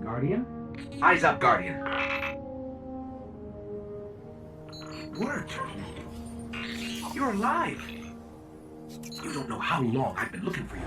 Guardian? Eyes up, Guardian. Worked. You're alive. You don't know how long I've been looking for you.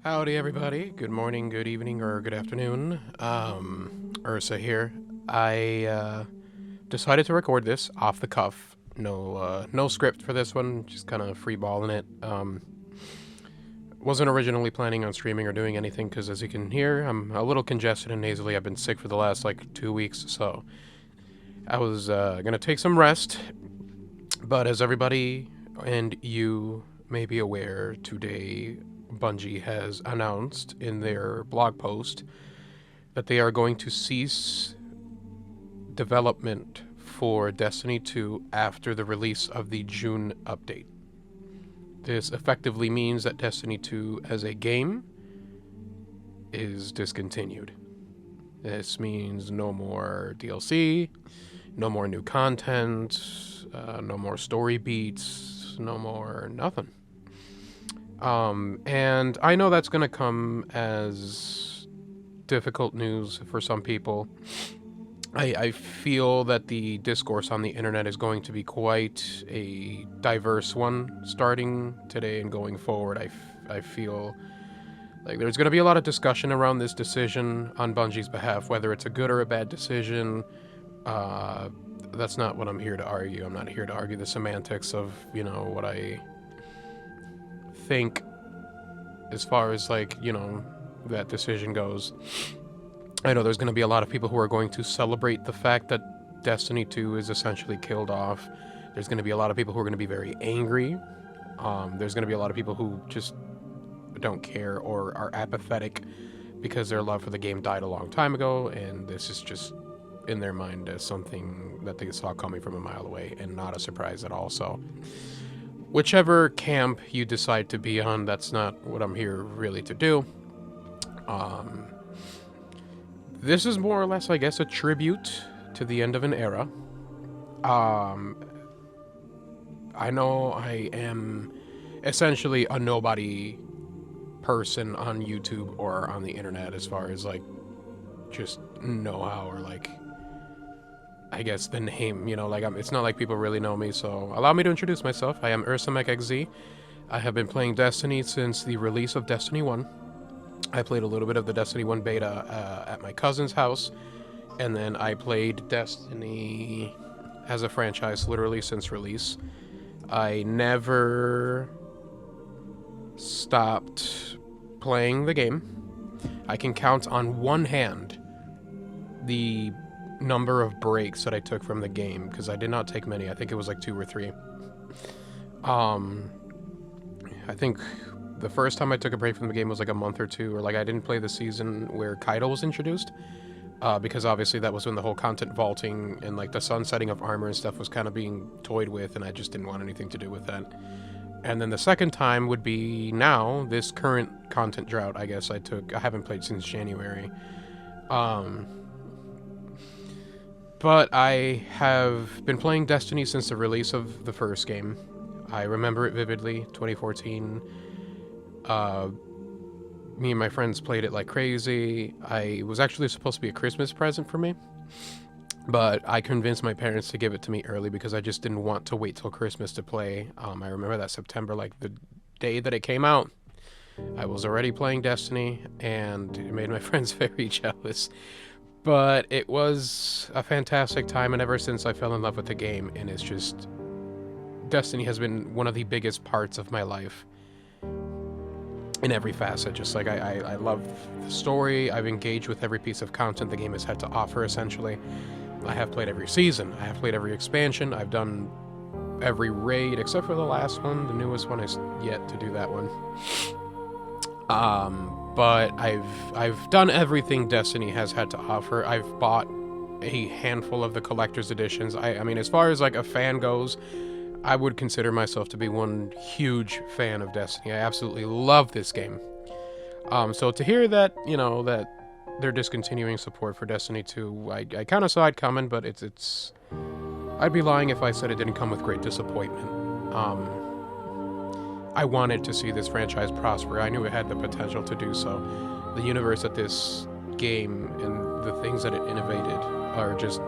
Howdy, everybody. Good morning, good evening, or good afternoon. Ursa here. I decided to record this off the cuff. No script for this one. Just kind of freeballing it. Wasn't originally planning on streaming or doing anything because, as you can hear, I'm a little congested and nasally. I've been sick for the last 2 weeks, so I was gonna take some rest. But as everybody and you may be aware, today Bungie has announced in their blog post that they are going to cease development for Destiny 2 after the release of the June update. This effectively means that Destiny 2 as a game is discontinued. This means no more DLC, no more new content, no more story beats, no more nothing. And I know that's going to come as difficult news for some people. I feel that the discourse on the internet is going to be quite a diverse one starting today and going forward. I feel like there's going to be a lot of discussion around this decision on Bungie's behalf, whether it's a good or a bad decision. That's not what I'm here to argue. I'm not here to argue the semantics of, what I think as far as that decision goes. I know there's going to be a lot of people who are going to celebrate the fact that Destiny 2 is essentially killed off. There's going to be a lot of people who are going to be very angry. There's going to be a lot of people who just don't care or are apathetic because their love for the game died a long time ago, and this is just in their mind as something that they saw coming from a mile away and not a surprise at all. So whichever camp you decide to be on, that's not what I'm here really to do. This is more or less, I guess, a tribute to the end of an era. I know I am essentially a nobody person on YouTube or on the internet as far as just know-how or I guess, the name, you know, like, it's not like people really know me, so allow me to introduce myself. I am UrsaMechxZ. I have been playing Destiny since the release of Destiny 1. I played a little bit of the Destiny 1 beta at my cousin's house, and then I played Destiny as a franchise literally since release. I never stopped playing the game. I can count on one hand the number of breaks that I took from the game, because I did not take many. I think it was like 2 or 3. I think the first time I took a break from the game was like a month or 2, or like I didn't play the season where Kaido was introduced, because obviously that was when the whole content vaulting and like the sunsetting of armor and stuff was kind of being toyed with, and I just didn't want anything to do with that. And then the second time would be now, this current content drought, I guess I haven't played since January. But I have been playing Destiny since the release of the first game. I remember it vividly, 2014. Me and my friends played it like crazy. It was actually supposed to be a Christmas present for me, but I convinced my parents to give it to me early because I just didn't want to wait till Christmas to play. I remember that September, like the day that it came out, I was already playing Destiny, and it made my friends very jealous. But it was a fantastic time, and ever since I fell in love with the game, and it's just... Destiny has been one of the biggest parts of my life. In every facet, just like I love the story, I've engaged with every piece of content the game has had to offer, essentially. I have played every season, I have played every expansion, I've done every raid, except for the last one, the newest one, is yet to do that one. But I've done everything Destiny has had to offer. I've bought a handful of the collector's editions. I mean, as far as like a fan goes, I would consider myself to be one huge fan of Destiny. I absolutely love this game. So to hear that, you know, that they're discontinuing support for Destiny 2, I kind of saw it coming, but it's... I'd be lying if I said it didn't come with great disappointment. I wanted to see this franchise prosper. I knew it had the potential to do so. The universe that this game and the things that it innovated are just...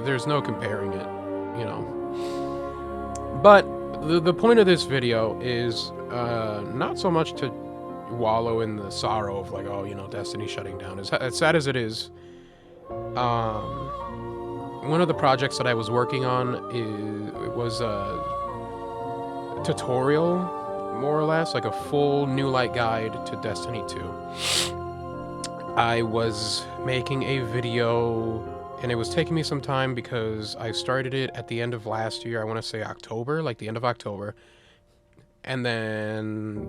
There's no comparing it, you know. But the point of this video is not so much to wallow in the sorrow of like, oh, you know, Destiny shutting down. As sad as it is, one of the projects that I was working on was a tutorial, more or less, like a full New Light guide to Destiny 2. I was making a video, and it was taking me some time because I started it at the end of last year. I want to say October, like the end of October. And then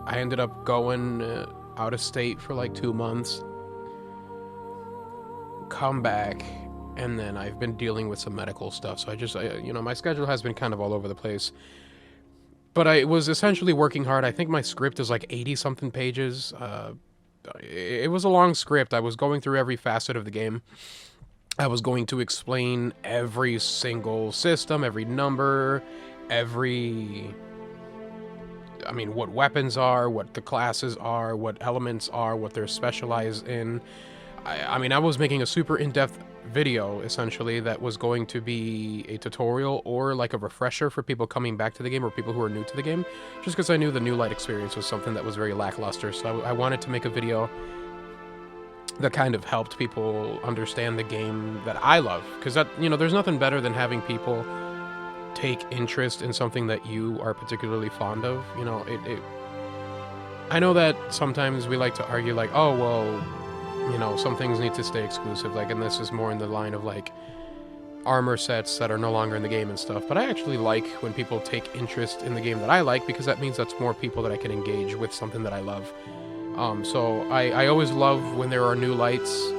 I ended up going out of state for like 2 months. Come back, and then I've been dealing with some medical stuff. So you know, my schedule has been kind of all over the place. But I was essentially working hard. I think my script is like 80-something pages. It was a long script. I was going through every facet of the game. I was going to explain every single system, every number, what weapons are, what the classes are, what elements are, what they're specialized in. I mean, I was making a super in-depth video, essentially, that was going to be a tutorial or like a refresher for people coming back to the game or people who are new to the game, just because I knew the New Light experience was something that was very lackluster. So I wanted to make a video that kind of helped people understand the game that I love, because that, you know, there's nothing better than having people take interest in something that you are particularly fond of. You know, I know that sometimes we like to argue like, oh, well, you know, some things need to stay exclusive, like, and this is more in the line of like armor sets that are no longer in the game and stuff. But I actually like when people take interest in the game that I like, because that means that's more people that I can engage with something that I love. So I always love when there are new lights,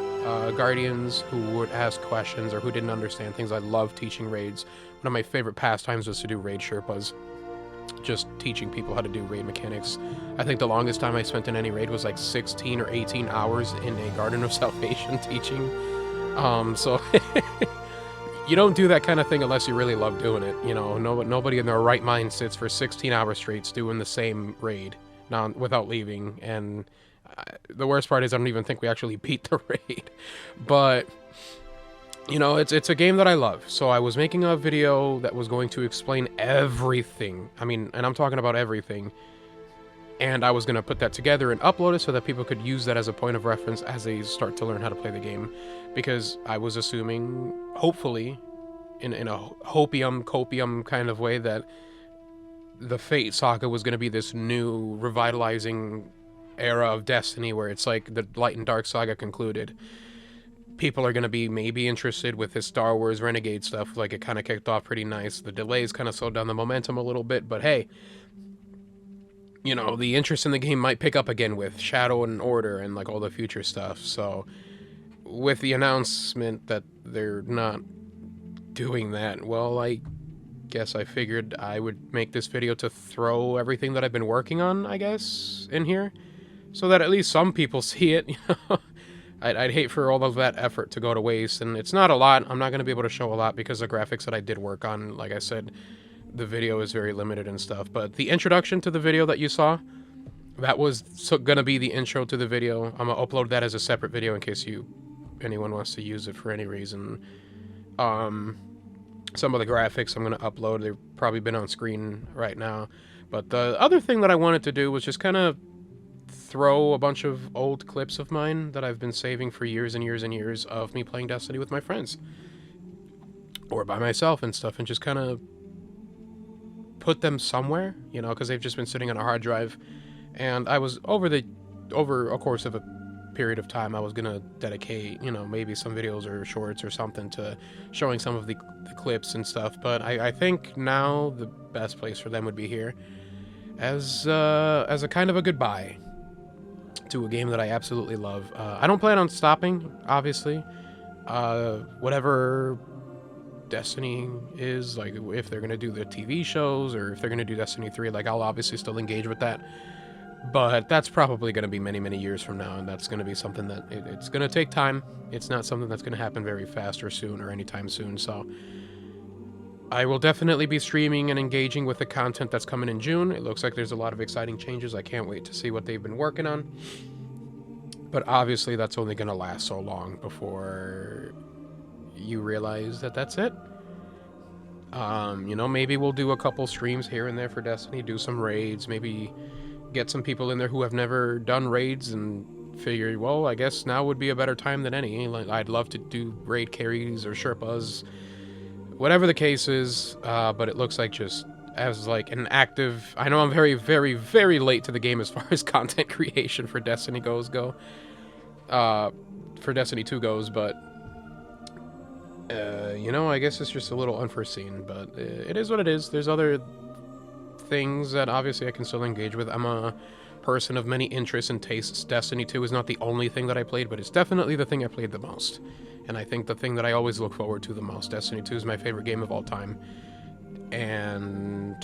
guardians who would ask questions or who didn't understand things. I love teaching raids. One of my favorite pastimes was to do raid Sherpas, just teaching people how to do raid mechanics. I think the longest time I spent in any raid was like 16 or 18 hours in a Garden of Salvation teaching. So you don't do that kind of thing unless you really love doing it. You know, nobody in their right mind sits for 16 hours straight doing the same raid without leaving. And the worst part is I don't even think we actually beat the raid. But you know, it's a game that I love. So I was making a video that was going to explain everything. I mean, and I'm talking about everything. And I was going to put that together and upload it so that people could use that as a point of reference as they start to learn how to play the game. Because I was assuming, hopefully, in a copium kind of way, that the Fate saga was going to be this new, revitalizing era of Destiny where it's like the Light and Dark saga concluded. People are going to be maybe interested with this Star Wars Renegade stuff. Like, it kind of kicked off pretty nice. The delays kind of slowed down the momentum a little bit, but hey, you know, the interest in the game might pick up again with Shadow and Order and, like, all the future stuff. So, with the announcement that they're not doing that, well, I guess I figured I would make this video to throw everything that I've been working on, I guess, in here. So that at least some people see it, you know? I'd hate for all of that effort to go to waste, and it's not a lot. I'm not going to be able to show a lot because the graphics that I did work on, like I said, the video is very limited and stuff. But the introduction to the video that you saw, that was going to be the intro to the video. I'm going to upload that as a separate video in case anyone wants to use it for any reason. Some of the graphics I'm going to upload, they've probably been on screen right now. But the other thing that I wanted to do was just kind of throw a bunch of old clips of mine that I've been saving for years and years and years of me playing Destiny with my friends. Or by myself and stuff, and just kind of put them somewhere, you know, because they've just been sitting on a hard drive. And I was, over a course of a period of time, I was going to dedicate, you know, maybe some videos or shorts or something to showing some of the clips and stuff. But I think now the best place for them would be here as a kind of a goodbye to a game that I absolutely love. I don't plan on stopping, obviously. Whatever Destiny is, like, if they're gonna do the TV shows or if they're gonna do Destiny 3, like, I'll obviously still engage with that. But that's probably gonna be many, many years from now, and that's gonna be something that it's gonna take time. It's not something that's gonna happen very fast or soon or anytime soon, so I will definitely be streaming and engaging with the content that's coming in June. It looks like there's a lot of exciting changes. I can't wait to see what they've been working on. But obviously that's only gonna last so long before you realize that that's it. You know, maybe we'll do a couple streams here and there for Destiny, do some raids, maybe get some people in there who have never done raids and figure, well, I guess now would be a better time than any. Like, I'd love to do raid carries or Sherpas, whatever the case is, but it looks like just as like an active, I know I'm very, very, very late to the game as far as content creation for Destiny for Destiny 2 goes, but you know, I guess it's just a little unforeseen, but it is what it is. There's other things that obviously I can still engage with. I'm a person of many interests and tastes. Destiny 2 is not the only thing that I played, but it's definitely the thing I played the most. And I think the thing that I always look forward to the most. Destiny 2 is my favorite game of all time. And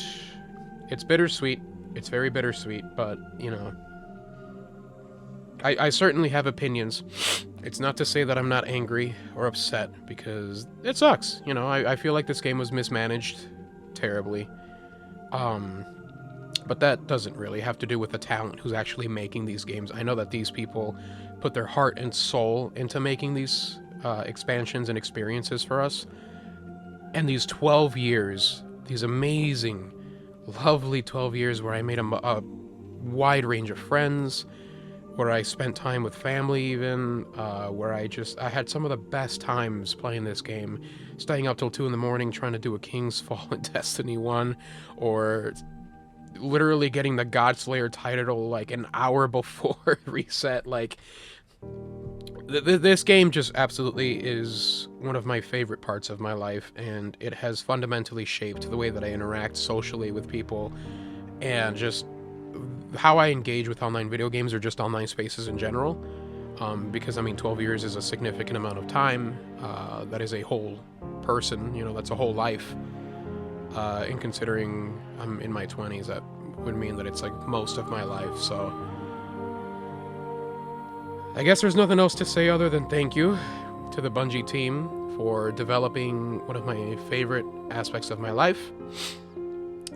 it's bittersweet. It's very bittersweet, but, you know, I certainly have opinions. It's not to say that I'm not angry or upset, because it sucks. You know, I feel like this game was mismanaged terribly. But that doesn't really have to do with the talent who's actually making these games. I know that these people put their heart and soul into making these expansions and experiences for us. And these 12 years, these amazing, lovely 12 years where I made a wide range of friends, where I spent time with family even, where I had some of the best times playing this game, staying up till 2 in the morning trying to do a King's Fall in Destiny 1, or literally getting the Godslayer title like an hour before reset. Like, this game just absolutely is one of my favorite parts of my life, and it has fundamentally shaped the way that I interact socially with people, and just how I engage with online video games or just online spaces in general. Because, I mean, 12 years is a significant amount of time. That is a whole person, you know, that's a whole life. And considering I'm in my 20s, that would mean that it's like most of my life, so I guess there's nothing else to say other than thank you to the Bungie team for developing one of my favorite aspects of my life.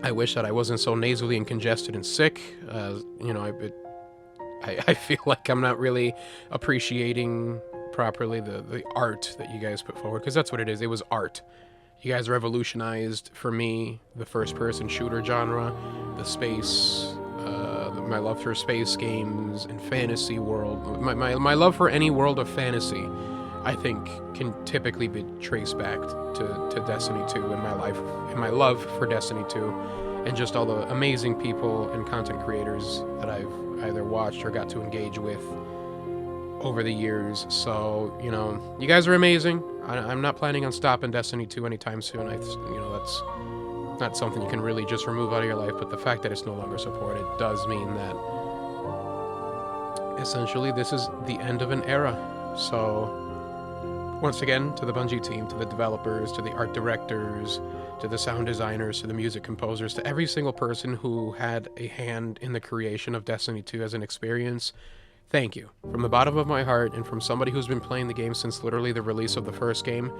I wish that I wasn't so nasally and congested and sick. You know, I feel like I'm not really appreciating properly, the art that you guys put forward, because that's what it is. It was art. You guys revolutionized, for me, the first-person shooter genre, the space, my love for space games and fantasy world. My love for any world of fantasy, I think, can typically be traced back to Destiny 2 in my love for Destiny 2, and just all the amazing people and content creators that I've either watched or got to engage with over the years. So, you know, you guys are amazing. I'm not planning on stopping Destiny 2 anytime soon. That's not something you can really just remove out of your life, but the fact that it's no longer supported does mean that essentially this is the end of an era. So, once again, to the Bungie team, to the developers, to the art directors, to the sound designers, to the music composers, to every single person who had a hand in the creation of Destiny 2 as an experience, thank you. From the bottom of my heart, and from somebody who's been playing the game since literally the release of the first game,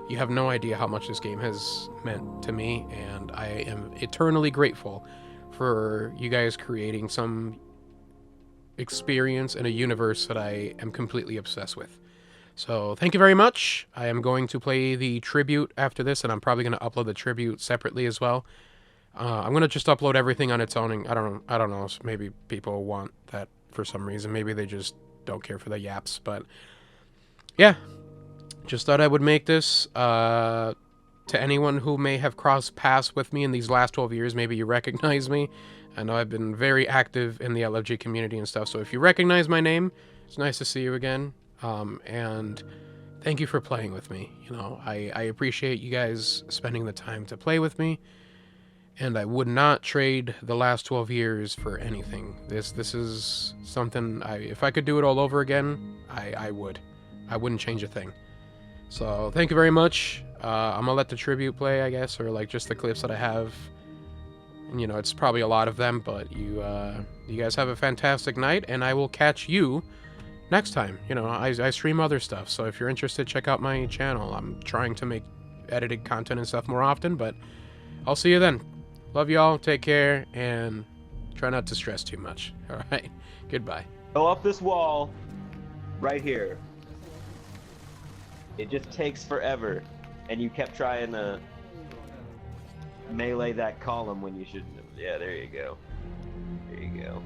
you have no idea how much this game has meant to me, and I am eternally grateful for you guys creating some experience in a universe that I am completely obsessed with. So, thank you very much. I am going to play the tribute after this, and I'm probably going to upload the tribute separately as well. I'm going to just upload everything on its own. I don't know. Maybe people want that for some reason. Maybe they just don't care for the yaps. But, yeah. Just thought I would make this to anyone who may have crossed paths with me in these last 12 years. Maybe you recognize me. I know I've been very active in the LFG community and stuff. So if you recognize my name, it's nice to see you again. And thank you for playing with me. You know, I appreciate you guys spending the time to play with me. And I would not trade the last 12 years for anything. This is something, if I could do it all over again, I would. I wouldn't change a thing. So, thank you very much. I'm gonna let the tribute play, I guess, or like just the clips that I have. And, you know, it's probably a lot of them, but you guys have a fantastic night, and I will catch you next time. You know, I stream other stuff, so if you're interested, check out my channel. I'm trying to make edited content and stuff more often, but I'll see you then. Love y'all, take care, and try not to stress too much. Alright, goodbye. Go up this wall, right here. It just takes forever, and you kept trying to melee that column when you shouldn't have. Yeah, there you go. There you go.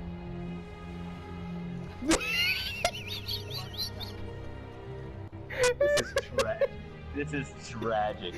This is tragic.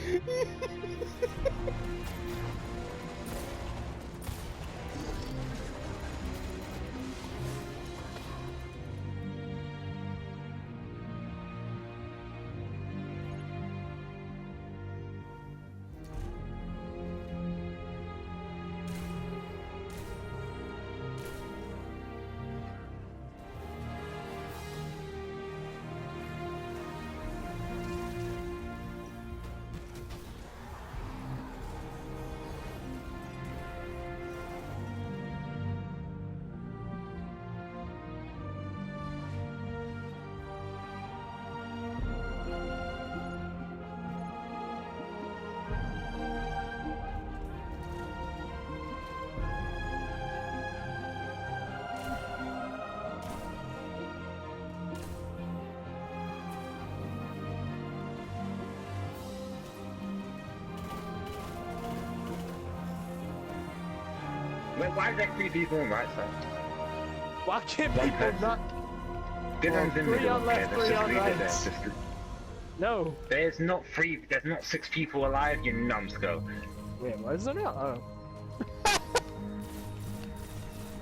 Wait, why is there 3 people on right side? Why can't One people person. not? Good one's in the 3 middle. on left, Okay, 3 let's on just leave it right. there. Just- No. There's not 3, there's not 6 people alive, you numbskull. Wait, why is there not? Oh.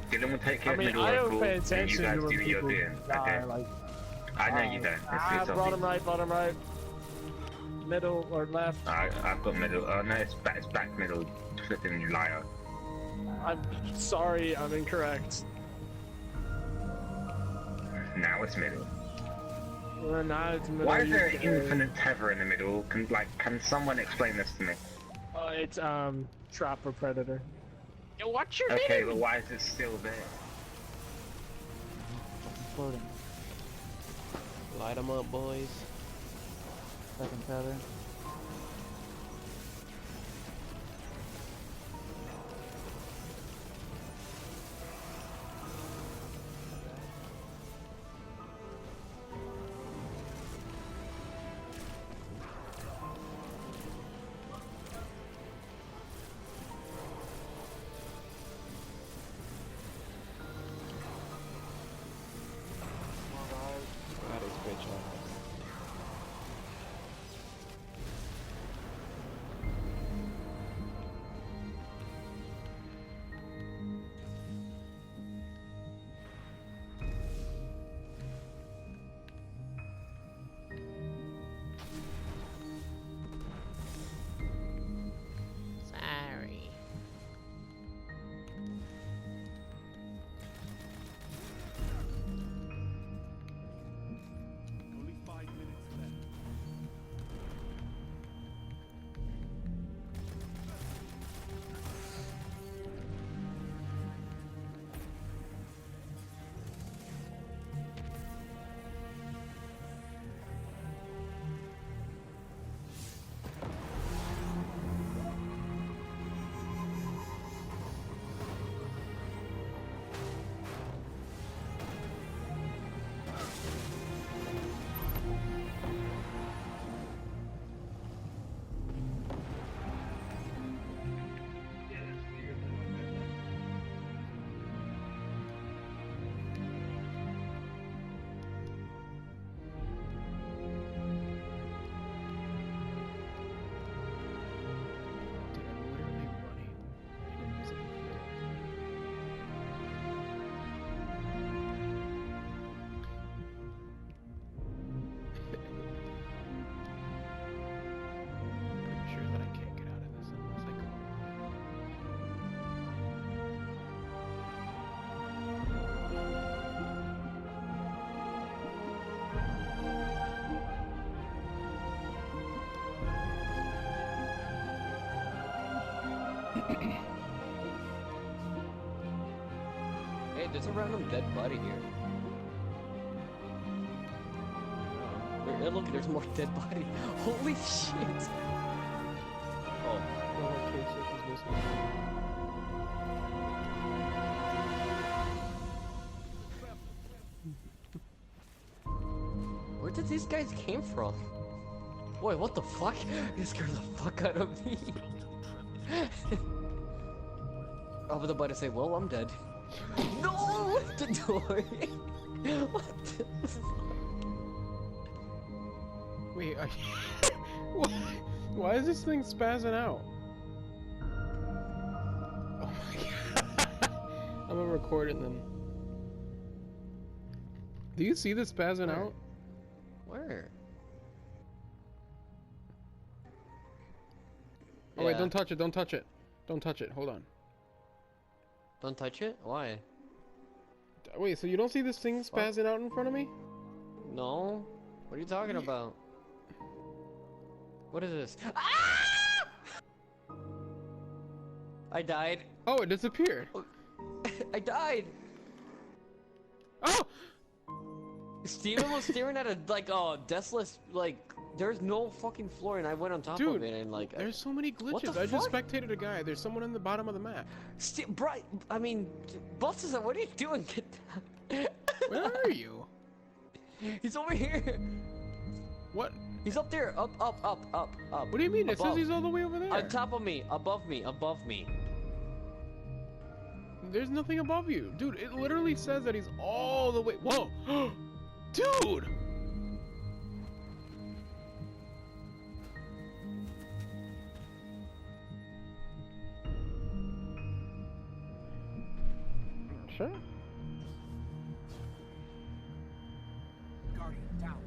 Dylan will take care I mean, of middle I and don't cool, pay and you attention guys to do when what you're people doing. die, Okay. like, I know you don't. It's your bottom right, middle or left. I've got middle. Oh no, it's back middle. Flipping liar. I'm sorry, I'm incorrect. Now it's middle. Now it's middle. Why is there you an go. infinite tether in the middle? Can someone explain this to me? It's trap or predator. Yo, what's your Okay, name? but why is it still there? Floating. Light 'em up, boys. Second tether. Hey, there's a random dead body here. Oh, look, there's more dead body. Holy shit! Oh. Where did these guys came from? Boy, what the fuck? You scared the fuck out of me. I was about to say, well, I'm dead. No! The door! What the fuck? Wait, why is this thing spazzing out? Oh my god. I'm gonna record it then. Do you see this spazzing out? Where? Oh wait, don't touch it, don't touch it. Don't touch it, hold on. Don't touch it? Why? Wait, so you don't see this thing spazzing out in front of me? No? What are you talking about? What is this? Ah! I died. Oh, it disappeared. I died. Oh! Steven was staring at a, like, deathless, like, there's no fucking floor, and I went on top of it, and, like... There's so many glitches. I just spectated a guy. There's someone in the bottom of the map. I mean, Buster, what are you doing? Get down. Where are you? He's over here. What? He's up there. Up. What do you mean? It says he's all the way over there. On top of me. Above me. There's nothing above you. Dude, it literally says that he's all the way... Whoa! Dude! Sure. Guardian down.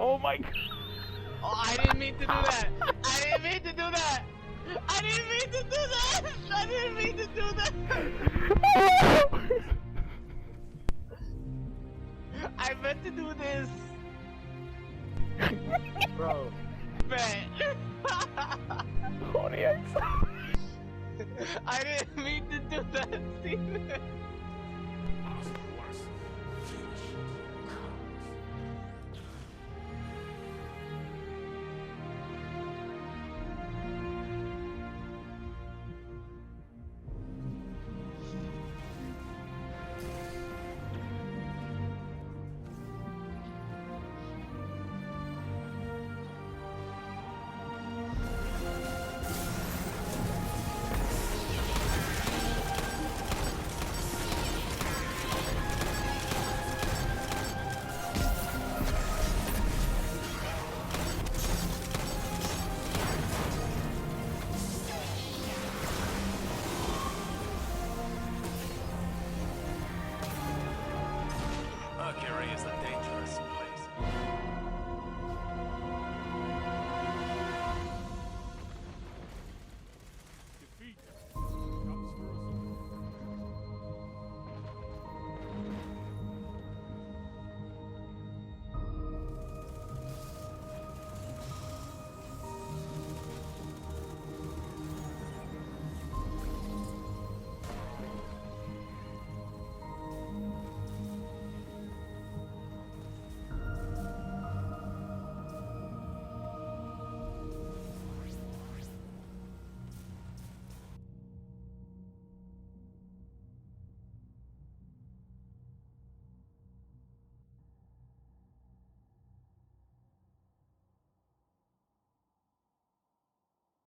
Oh my god. Oh, I didn't mean to do that. I didn't mean to do that. I didn't mean to do that. I didn't mean to do that. I meant to do this. Bro. Man. I didn't mean to do that, Steven.